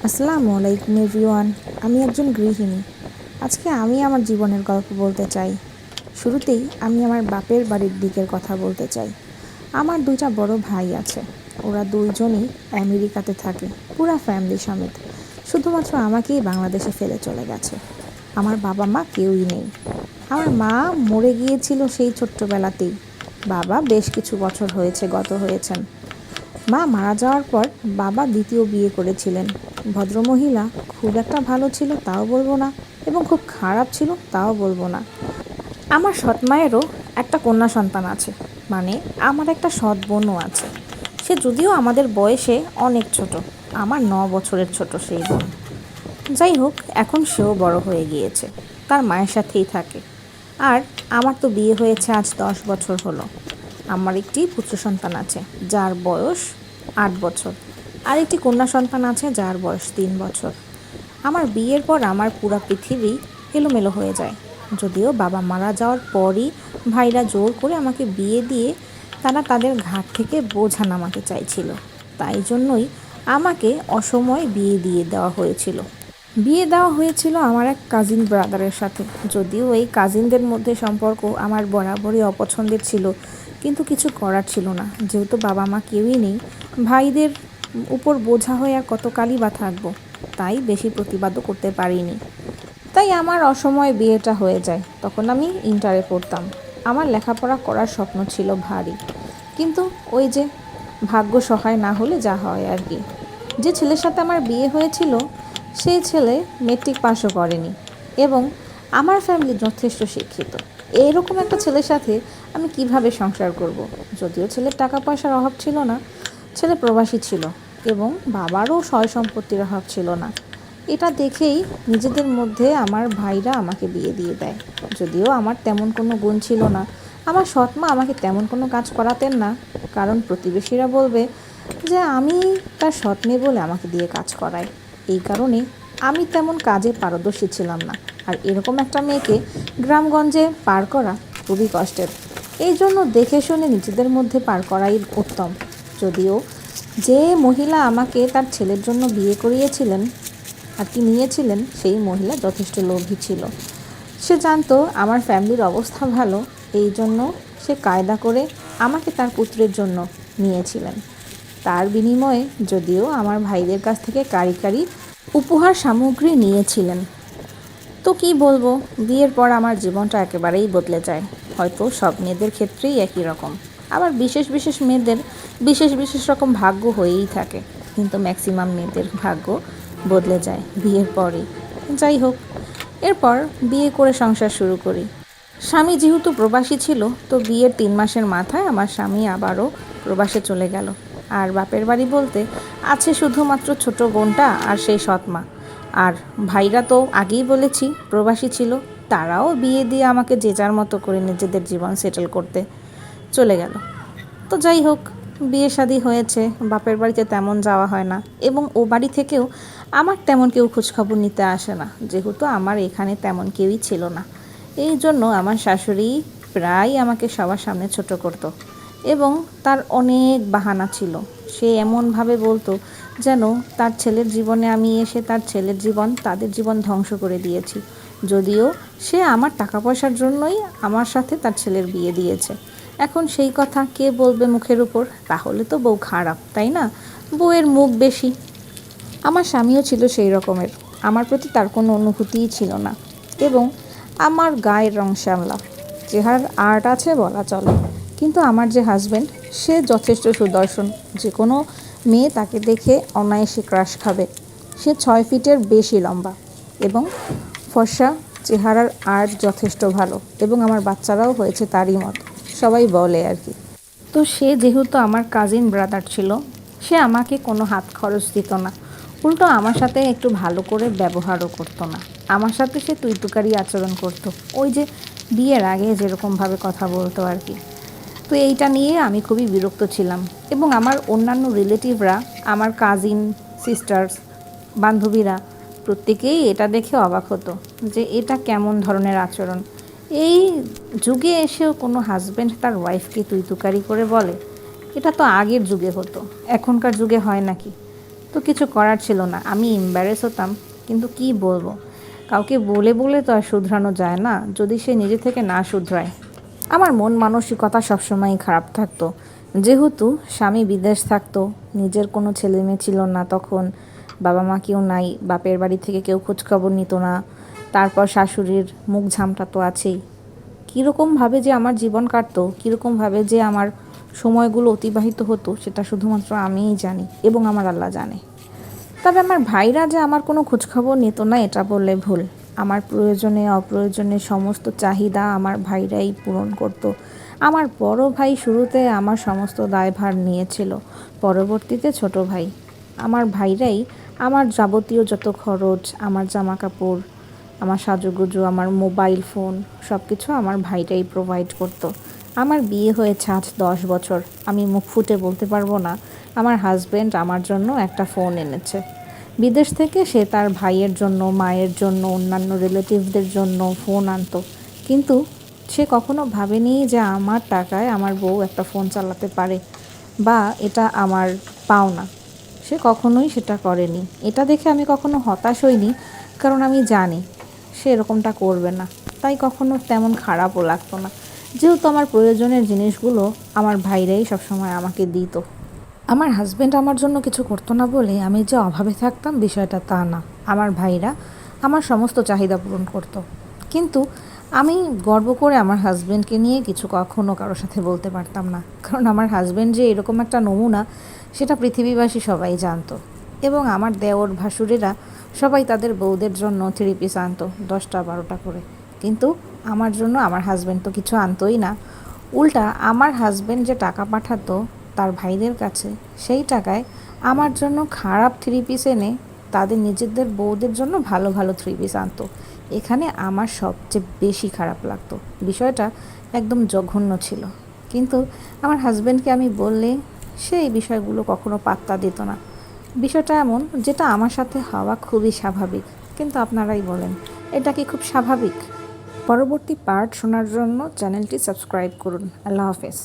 আসসালামু আলাইকুম এভরিওয়ান। আমি একজন গৃহিণী। আজকে আমি আমার জীবনের গল্প বলতে চাই। শুরুতেই আমি আমার বাপের বাড়ির দিকের কথা বলতে চাই। আমার দুইটা বড় ভাই আছে। ওরা দুইজনই আমেরিকাতে থাকে, পুরা ফ্যামিলি সমেত। শুধুমাত্র আমাকেই বাংলাদেশে ফেলে চলে গেছে। আমার বাবা মা কেউই নেই। আমার মা মরে গিয়েছিল সেই ছোট্টবেলাতেই। বাবা বেশ কিছু বছর হয়েছে গত হয়েছেন। মা মারা যাওয়ার পর বাবা দ্বিতীয় বিয়ে করেছিলেন। ভদ্রমহিলা, খুব একটা ভালো ছিল তাও বলবো না, এবং খুব খারাপ ছিল তাও বলবো না। আমার সৎ মায়েরও একটা কন্যা সন্তান আছে, মানে আমার একটা সৎ বোনও আছে। সে যদিও আমাদের বয়সে অনেক ছোট, আমার 9 বছরের ছোট সেই বোন। যাই হোক, এখন সেও বড় হয়ে গিয়েছে, তার মায়ের সাথেই থাকে। আর আমার তো বিয়ে হয়েছে আজ 10 বছর হলো। আমার একটি পুত্র সন্তান আছে যার বয়স 8 বছর, আর একটি কন্যা সন্তান আছে যার বয়স 3 বছর। আমার বিয়ের পর আমার পুরো পৃথিবী এলোমেলো হয়ে যায়। যদিও বাবা মারা যাওয়ার পরই ভাইরা জোর করে আমাকে বিয়ে দিয়ে তারা তাদের ঘাট থেকে বোঝা নামাতে চাইছিল। তাই জন্যই আমাকে অসময়ে বিয়ে দিয়ে দেওয়া হয়েছিল। আমার এক কাজিন ব্রাদারের সাথে। যদিও এই কাজিনদের মধ্যে সম্পর্ক আমার বরাবরই অপছন্দের ছিল, কিন্তু কিছু করার ছিল না। যেহেতু বাবা মা কেউই নেই, ভাইদের উপর বোঝা হয়ে আর কতকালই বা থাকবো, তাই বেশি প্রতিবাদও করতে পারিনি। তাই আমার অসময়ে বিয়েটা হয়ে যায়। তখন আমি ইন্টারে পড়তাম। আমার লেখাপড়া করার স্বপ্ন ছিল ভারী, কিন্তু ওই যে, ভাগ্য সহায় না হলে যা হয় আর কি। যে ছেলের সাথে আমার বিয়ে হয়েছিল সেই ছেলে মেট্রিক পাসও করেনি, এবং আমার ফ্যামিলি যথেষ্ট শিক্ষিত। এরকম একটা ছেলের সাথে আমি কিভাবে সংসার করব? যদিও ছেলের টাকা পয়সার অভাব ছিল না, ছেলে প্রবাসী ছিল, এবং বাবারও সয় সম্পত্তির অভাব ছিল না। এটা দেখেই নিজেদের মধ্যে আমার ভাইরা আমাকে বিয়ে দিয়ে দেয়। যদিও আমার তেমন কোনো গুণ ছিল না, আমার সৎ মা আমাকে তেমন কোনো কাজ করাতেন না, কারণ প্রতিবেশীরা বলবে যে আমি তার সৎ মেয়ে বলে আমাকে দিয়ে কাজ করায়। এই কারণে আমি তেমন কাজে পারদর্শী ছিলাম না। আর এরকম একটা মেয়েকে গ্রামগঞ্জে পার করা খুবই কষ্টের। এই জন্য দেখে শুনে নিজেদের মধ্যে পার করাই উত্তম। যদিও যে মহিলা আমাকে তার ছেলের জন্য বিয়ে করিয়েছিলেন আর কি নিয়েছিলেন, সেই মহিলা যথেষ্ট লোভী ছিল। সে জানতো আমার ফ্যামিলির অবস্থা ভালো, এই জন্য সে কায়দা করে আমাকে তার পুত্রের জন্য নিয়েছিলেন। তার বিনিময়ে যদিও আমার ভাইদের কাছ থেকে কারি কারি উপহার সামগ্রী নিয়েছিলেন। তো কি বলবো, বিয়ের পর আমার জীবনটা একেবারেই বদলে যায়। হয়তো সব মেয়েদের ক্ষেত্রেই একই রকম, আবার বিশেষ বিশেষ মেয়েদের বিশেষ বিশেষ রকম ভাগ্য হয়েই থাকে, কিন্তু ম্যাক্সিমাম মেয়েদের ভাগ্য বদলে যায় বিয়ের পরই। যাই হোক, এরপর বিয়ে করে সংসার শুরু করি। স্বামী যেহেতু প্রবাসী ছিল, তো বিয়ের 3 মাসের মাথায় আমার স্বামী আবারও প্রবাসে চলে গেল। আর বাপের বাড়ি বলতে আছে শুধুমাত্র ছোট বোনটা আর সেই সৎমা। আর ভাইরা তো আগেই বলেছি প্রবাসী ছিল, তারাও বিয়ে দিয়ে আমাকে যে যার মতো করে নিজেদের জীবন সেটেল করতে চলে গেল। তো যাই হোক, বিয়ে শাদী হয়েছে, বাপের বাড়িতে তেমন যাওয়া হয় না, এবং ও বাড়ি থেকেও আমার তেমন কেউ খোঁজখবর নিতে আসে না, যেহেতু আমার এখানে তেমন কেউই ছিল না। এই জন্য আমার শাশুড়ি প্রায় আমাকে সবার সামনে ছোট করতো, এবং তার অনেক বাহানা ছিল। সে এমনভাবে বলতো যেন তার ছেলের জীবনে আমি এসে তার ছেলের জীবন, তাদের জীবন ধ্বংস করে দিয়েছি। যদিও সে আমার টাকা পয়সার জন্যই আমার সাথে তার ছেলের বিয়ে দিয়েছে। এখন সেই কথা কে বলবে মুখের উপর? তাহলে তো বউ খারাপ, তাই না? বউয়ের মুখ বেশি। আমার স্বামীও ছিল সেই রকমের, আমার প্রতি তার কোনো অনুভূতিই ছিল না, এবং আমার গায়ের রং শ্যামলা, চেহারার আর্ট আছে বলা চলে। কিন্তু আমার যে হাজব্যান্ড, সে যথেষ্ট সুদর্শন। যে কোনো মেয়ে তাকে দেখে অনায়াসে ক্রাশ খাবে। সে 6 ফিটের বেশি লম্বা, এবং ফর্সা, চেহারার আর্ট যথেষ্ট ভালো, এবং আমার বাচ্চারাও হয়েছে তারই মতো, সবাই বলে আর কি। তো সে যেহেতু আমার কাজিন ব্রাদার ছিল, সে আমাকে কোনো হাত খরচ দিত না, উল্টো আমার সাথে একটু ভালো করে ব্যবহারও করতো না। আমার সাথে সে তুইতুকারি আচরণ করতো, ওই যে বিয়ের আগে যেরকমভাবে কথা বলতো আর কি। তো এইটা নিয়ে আমি খুবই বিরক্ত ছিলাম, এবং আমার অন্যান্য রিলেটিভরা, আমার কাজিন সিস্টার্স, বান্ধবীরা প্রত্যেকেই এটা দেখে অবাক হতো যে এটা কেমন ধরনের আচরণ। এই যুগে এসেও কোনো হাজব্যান্ড তার ওয়াইফকে তুইতুকারি করে বলে? এটা তো আগের যুগে হতো, এখনকার যুগে হয় নাকি? তো কিছু করার ছিল না, আমি এম্বারেস হতাম। কিন্তু কি বলবো, কাউকে বলে বলে তো আর শুধরানো যায় না যদি সে নিজে থেকে না শুধরায়। আমার মন মানসিকতা সবসময়ই খারাপ থাকতো। যেহেতু স্বামী বিদেশ থাকতো, নিজের কোনো ছেলে মেয়ে ছিল না তখন, বাবা মা কেউ নাই, বাপের বাড়ি থেকে কেউ খোঁজখবর নিত না, তারপর শাশুড়ির মুখ ঝামটা তো আছেই। কীরকমভাবে যে আমার জীবন কাটতো, কীরকমভাবে যে আমার সময়গুলো অতিবাহিত হতো, সেটা শুধুমাত্র আমিই জানি এবং আমার আল্লাহ জানে। তবে আমার ভাইরা যে আমার কোনো খোঁজখবর নিত না এটা বললে ভুল। আমার প্রয়োজনে অপ্রয়োজনে সমস্ত চাহিদা আমার ভাইরাই পূরণ করত। আমার বড় ভাই শুরুতে আমার সমস্ত দায়ভার নিয়েছিল, পরবর্তীতে ছোট ভাই। আমার ভাইরাই আমার যাবতীয় যত খরচ, আমার জামা কাপড়, আমার সাজুগুজু, আমার মোবাইল ফোন সব কিছু আমার ভাইরাই প্রোভাইড করতো। আমার বিয়ে হয়েছে আজ 10 বছর, আমি মুখ ফুটে বলতে পারবো না আমার হাজব্যান্ড আমার জন্য একটা ফোন এনেছে। বিদেশ থেকে সে তার ভাইয়ের জন্য, মায়ের জন্য, অন্যান্য রিলেটিভদের জন্য ফোন আনতো, কিন্তু সে কখনো ভাবেনি যে আমার টাকায় আমার বউ একটা ফোন চালাতে পারে বা এটা আমার পাওনা। সে কখনোই সেটা করেনি। এটা দেখে আমি কখনো হতাশ হইনি, কারণ আমি জানি সে এরকমটা করবে না। তাই কখনো তেমন খারাপও লাগতো না, যেহেতু আমার প্রয়োজনের জিনিসগুলো আমার ভাইরাই সবসময় আমাকে দিত। আমার হাজব্যান্ড আমার জন্য কিছু করতো না বলে আমি যে অভাবে থাকতাম বিষয়টা তা না। আমার ভাইরা আমার সমস্ত চাহিদা পূরণ করতো। কিন্তু আমি গর্ব করে আমার হাজব্যান্ডকে নিয়ে কিছু কখনো কারোর সাথে বলতে পারতাম না, কারণ আমার হাজব্যান্ড যে এরকম একটা নমুনা সেটা পৃথিবীবাসী সবাই জানতো। এবং আমার দেওর ভাসুরেরা সবাই তাদের বউদের জন্য 3 পিস আনতো, 10টা 12টা করে। কিন্তু আমার জন্য আমার হাজব্যান্ড তো কিছু আনতোই না। উল্টা আমার হাজব্যান্ড যে টাকা পাঠাতো তার ভাইদের কাছে, সেই টাকায় আমার জন্য খারাপ 3 পিস এনে তাদের নিজেদের বউদের জন্য ভালো ভালো 3 পিস আনতো। এখানে আমার সবচেয়ে বেশি খারাপ লাগতো, বিষয়টা একদম জঘন্য ছিল। কিন্তু আমার হাজব্যান্ডকে আমি বললে সে এই বিষয়গুলো কখনো পাত্তা দিত না। বিষয়টা এমন যেটা আমার সাথে হওয়া খুবই স্বাভাবিক, কিন্তু আপনারাই বলেন এটা কি খুব স্বাভাবিক? পরবর্তী পার্ট শোনার জন্য চ্যানেলটি সাবস্ক্রাইব করুন। আল্লাহ হাফেজ।